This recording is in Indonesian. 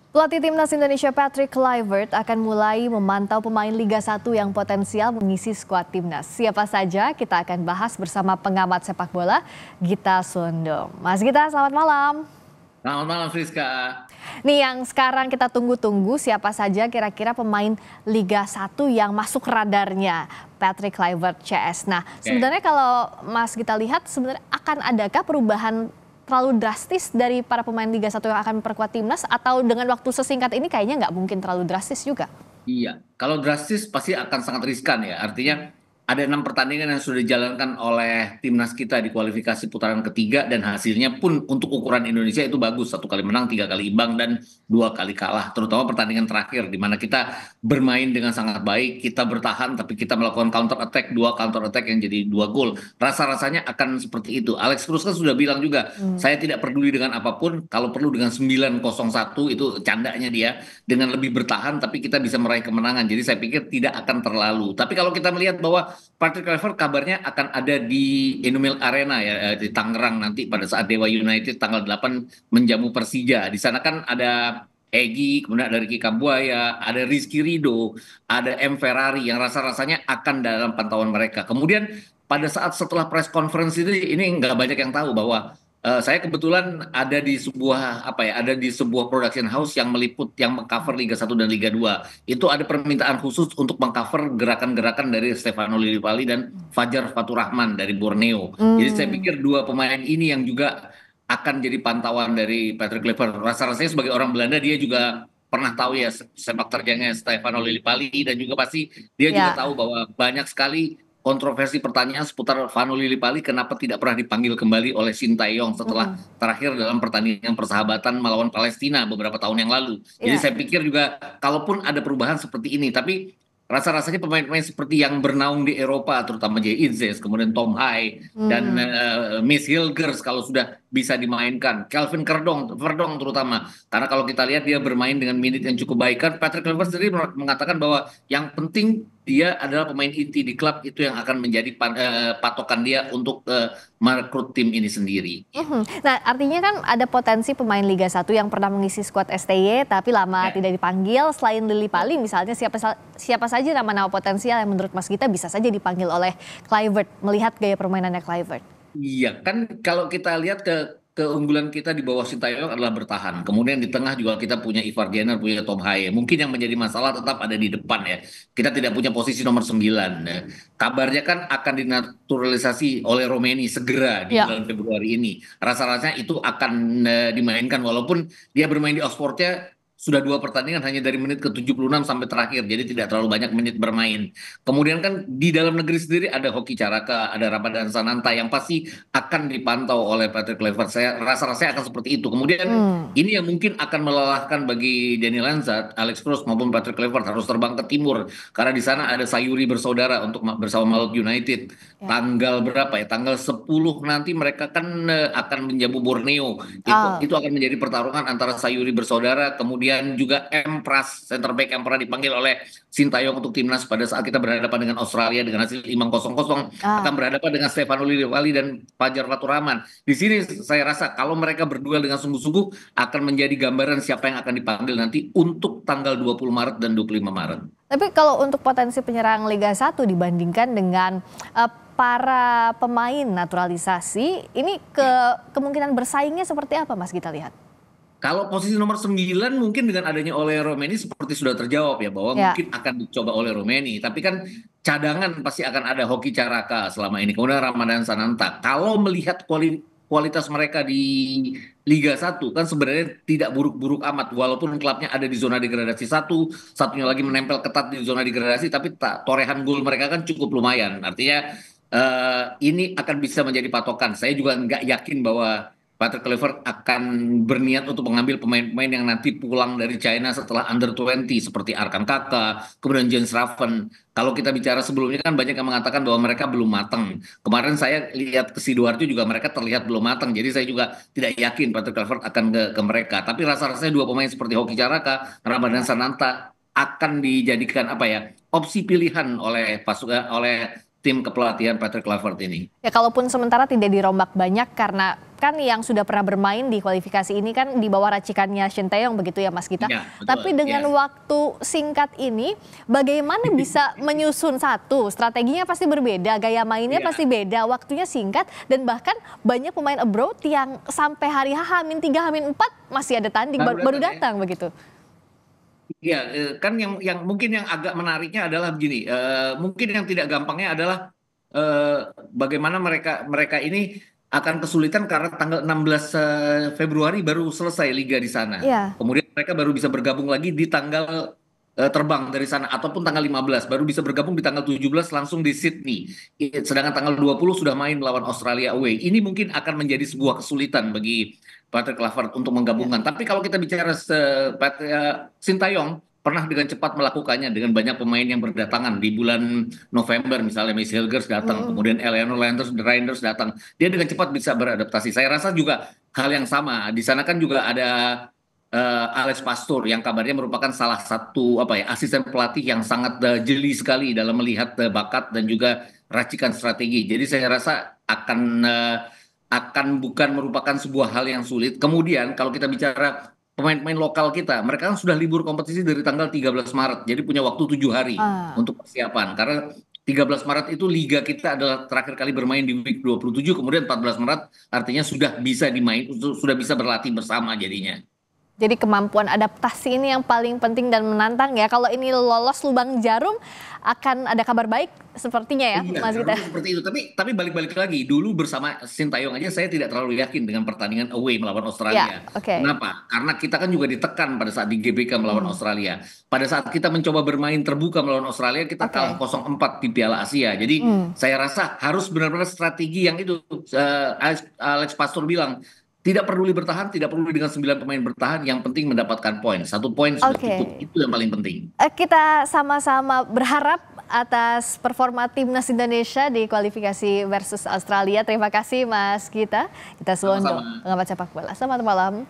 Pelatih Timnas Indonesia Patrick Kluivert akan mulai memantau pemain Liga 1 yang potensial mengisi skuad Timnas. Siapa saja kita akan bahas bersama pengamat sepak bola Gita Sundong. Mas Gita, selamat malam. Selamat malam Friska. Nih yang sekarang kita tunggu-tunggu siapa saja kira-kira pemain Liga 1 yang masuk radarnya Patrick Kluivert CS. Nah, sebenarnya kalau Mas Gita lihat sebenarnya akan adakah perubahan terlalu drastis dari para pemain Liga 1 yang akan memperkuat Timnas, atau dengan waktu sesingkat ini kayaknya nggak mungkin terlalu drastis juga? Iya, kalau drastis pasti akan sangat riskan ya. Artinya ada 6 pertandingan yang sudah dijalankan oleh timnas kita di kualifikasi putaran ketiga dan hasilnya pun untuk ukuran Indonesia itu bagus. 1 kali menang, 3 kali imbang dan 2 kali kalah. Terutama pertandingan terakhir di mana kita bermain dengan sangat baik, kita bertahan tapi kita melakukan counter attack, 2 counter attack yang jadi 2 gol. Rasa-rasanya akan seperti itu. Alex Kruse kan sudah bilang juga, saya tidak peduli dengan apapun, kalau perlu dengan 9-0-1 itu candanya dia, dengan lebih bertahan tapi kita bisa meraih kemenangan. Jadi saya pikir tidak akan terlalu. Tapi kalau kita melihat bahwa Patrick Kluivert kabarnya akan ada di Indomil Arena ya, di Tangerang nanti pada saat Dewa United tanggal 8 menjamu Persija. Di sana kan ada Egy, kemudian ada Ricky Kambuaya, ada Rizky Ridho, ada M Ferrari yang rasa-rasanya akan dalam pantauan mereka. Kemudian pada saat setelah press conference ini nggak banyak yang tahu bahwa saya kebetulan ada di sebuah ada di sebuah production house yang meliput, yang mengcover Liga 1 dan Liga 2. Itu ada permintaan khusus untuk mengcover gerakan-gerakan dari Stefano Lillipali dan Fajar Faturrahman dari Borneo. Jadi saya pikir dua pemain ini yang juga akan jadi pantauan dari Patrick Kluivert. Rasa-rasanya sebagai orang Belanda dia juga pernah tahu ya sepak terjangnya Stefano Lillipali, dan juga pasti dia juga Ya. tahu bahwa banyak sekali kontroversi pertanyaan seputar Vano Lillipali kenapa tidak pernah dipanggil kembali oleh Sintayong setelah terakhir dalam pertandingan persahabatan melawan Palestina beberapa tahun yang lalu. Jadi Ya. saya pikir juga kalaupun ada perubahan seperti ini, tapi rasa-rasanya pemain-pemain seperti yang bernaung di Eropa, terutama Jay Itzes, kemudian Tom Hai, dan Miss Hilgers kalau sudah bisa dimainkan, Kelvin Verdong terutama, karena kalau kita lihat dia bermain dengan menit yang cukup baik. Kan Patrick Kluivert sendiri mengatakan bahwa yang penting dia adalah pemain inti di klub, itu yang akan menjadi patokan dia untuk merekrut tim ini sendiri. Nah, artinya kan ada potensi pemain Liga 1 yang pernah mengisi skuad STY tapi lama Ya. tidak dipanggil. Selain Lillipali misalnya, siapa saja nama-nama potensial yang menurut Mas Gita bisa saja dipanggil oleh Kluivert melihat gaya permainannya Kluivert? Iya, kan kalau kita lihat keunggulan kita di bawah Sintayong adalah bertahan. Kemudian di tengah juga kita punya Ivar Jenner, punya Tom Haye. Mungkin yang menjadi masalah tetap ada di depan ya. Kita tidak punya posisi nomor 9. Ya. Kabarnya kan akan dinaturalisasi oleh Romeni segera di Ya. bulan Februari ini. Rasa-rasanya itu akan dimainkan walaupun dia bermain di Oxfordnya sudah 2 pertandingan hanya dari menit ke 76 sampai terakhir. Jadi tidak terlalu banyak menit bermain. Kemudian kan di dalam negeri sendiri ada Hoki Caraka, ada Ramadan Sananta yang pasti akan dipantau oleh Patrick Kluivert. Saya rasa-rasanya akan seperti itu. Kemudian ini yang mungkin akan melelahkan bagi Danny Lanzat, Alex Kruse maupun Patrick Kluivert harus terbang ke timur karena di sana ada Sayuri bersaudara untuk bersama Malut United. Ya. Tanggal berapa ya? Tanggal 10 nanti mereka kan akan menjamu Borneo. Oh. Itu akan menjadi pertarungan antara Sayuri bersaudara, kemudian juga Empras, center back yang pernah dipanggil oleh Sintayong untuk timnas pada saat kita berhadapan dengan Australia dengan hasil 5-0, akan Ah. berhadapan dengan Stefano Lillipali dan Fajar Faturrahman. Di sini saya rasa kalau mereka berduel dengan sungguh-sungguh akan menjadi gambaran siapa yang akan dipanggil nanti untuk tanggal 20 Maret dan 25 Maret. Tapi kalau untuk potensi penyerang Liga 1 dibandingkan dengan para pemain naturalisasi, ini kemungkinan bersaingnya seperti apa Mas Gita lihat? Kalau posisi nomor 9 mungkin dengan adanya oleh Romeni seperti sudah terjawab ya, bahwa Ya. mungkin akan dicoba oleh Romeni. Tapi kan cadangan pasti akan ada Hoki Caraka selama ini. Kemudian Ramadan Sananta. Kalau melihat kualitas mereka di Liga 1 kan sebenarnya tidak buruk-buruk amat. Walaupun klubnya ada di zona degradasi satunya lagi menempel ketat di zona degradasi, tapi torehan gol mereka kan cukup lumayan. Artinya ini akan bisa menjadi patokan. Saya juga nggak yakin bahwa Patrick Kluivert akan berniat untuk mengambil pemain-pemain yang nanti pulang dari China setelah under 20 seperti Arkan Kaka, kemudian Jens Raven. Kalau kita bicara sebelumnya kan banyak yang mengatakan bahwa mereka belum matang. Kemarin saya lihat ke Sidoarjo juga mereka terlihat belum matang. Jadi saya juga tidak yakin Patrick Kluivert akan ke mereka. Tapi rasa-rasanya dua pemain seperti Hoki Caraka, Ramadan Sananta akan dijadikan opsi pilihan oleh pasukan oleh tim kepelatihan Patrick Kluivert ini. Ya kalaupun sementara tidak dirombak banyak karena kan yang sudah pernah bermain di kualifikasi ini kan di bawah racikannya Shin Taeyong begitu ya Mas Gita. Ya, betul, tapi dengan ya. waktu singkat ini bagaimana bisa menyusun satu? Strateginya pasti berbeda, gaya mainnya Ya. pasti beda, waktunya singkat dan bahkan banyak pemain abroad yang sampai hari H-3, H-4 masih ada tanding baru datang begitu. Iya, kan yang mungkin yang agak menariknya adalah begini, mungkin yang tidak gampangnya adalah bagaimana mereka ini akan kesulitan karena tanggal 16 Februari baru selesai liga di sana. Iya. Kemudian mereka baru bisa bergabung lagi di tanggal terbang dari sana ataupun tanggal 15 baru bisa bergabung di tanggal 17 langsung di Sydney. Sedangkan tanggal 20 sudah main melawan Australia away. Ini mungkin akan menjadi sebuah kesulitan bagi Patrick Kluivert untuk menggabungkan. Tapi kalau kita bicara Shin Taeyong pernah dengan cepat melakukannya dengan banyak pemain yang berdatangan di bulan November, misalnya Mace Hilgers datang, kemudian Eleanor Reinders datang. Dia dengan cepat bisa beradaptasi. Saya rasa juga hal yang sama. Di sana kan juga ada Alex Pastor yang kabarnya merupakan salah satu asisten pelatih yang sangat jeli sekali dalam melihat bakat dan juga racikan strategi. Jadi saya rasa akan bukan merupakan sebuah hal yang sulit. Kemudian kalau kita bicara pemain-pemain lokal kita, mereka kan sudah libur kompetisi dari tanggal 13 Maret, jadi punya waktu 7 hari untuk persiapan. Karena 13 Maret itu liga kita adalah terakhir kali bermain di week 27, kemudian 14 Maret artinya sudah bisa sudah bisa berlatih bersama jadinya. Jadi kemampuan adaptasi ini yang paling penting dan menantang ya. Kalau ini lolos lubang jarum akan ada kabar baik sepertinya ya, Iya, Mas Gita. seperti itu. Tapi balik-balik lagi dulu bersama Shin Taeyong aja saya tidak terlalu yakin dengan pertandingan away melawan Australia. Ya, okay. Kenapa? Karena kita kan juga ditekan pada saat di GBK melawan Australia. Pada saat kita mencoba bermain terbuka melawan Australia kita kalah 0-4 di Piala Asia. Jadi saya rasa harus benar-benar strategi yang itu Alex Pastor bilang. Tidak perlu bertahan, tidak perlu dengan 9 pemain bertahan, yang penting mendapatkan poin. 1 poin sudah cukup, itu yang paling penting. Kita sama-sama berharap atas performa timnas Indonesia di kualifikasi versus Australia. Terima kasih Mas Gita. Kita Suwondo, pengamat sepak bola. Selamat malam.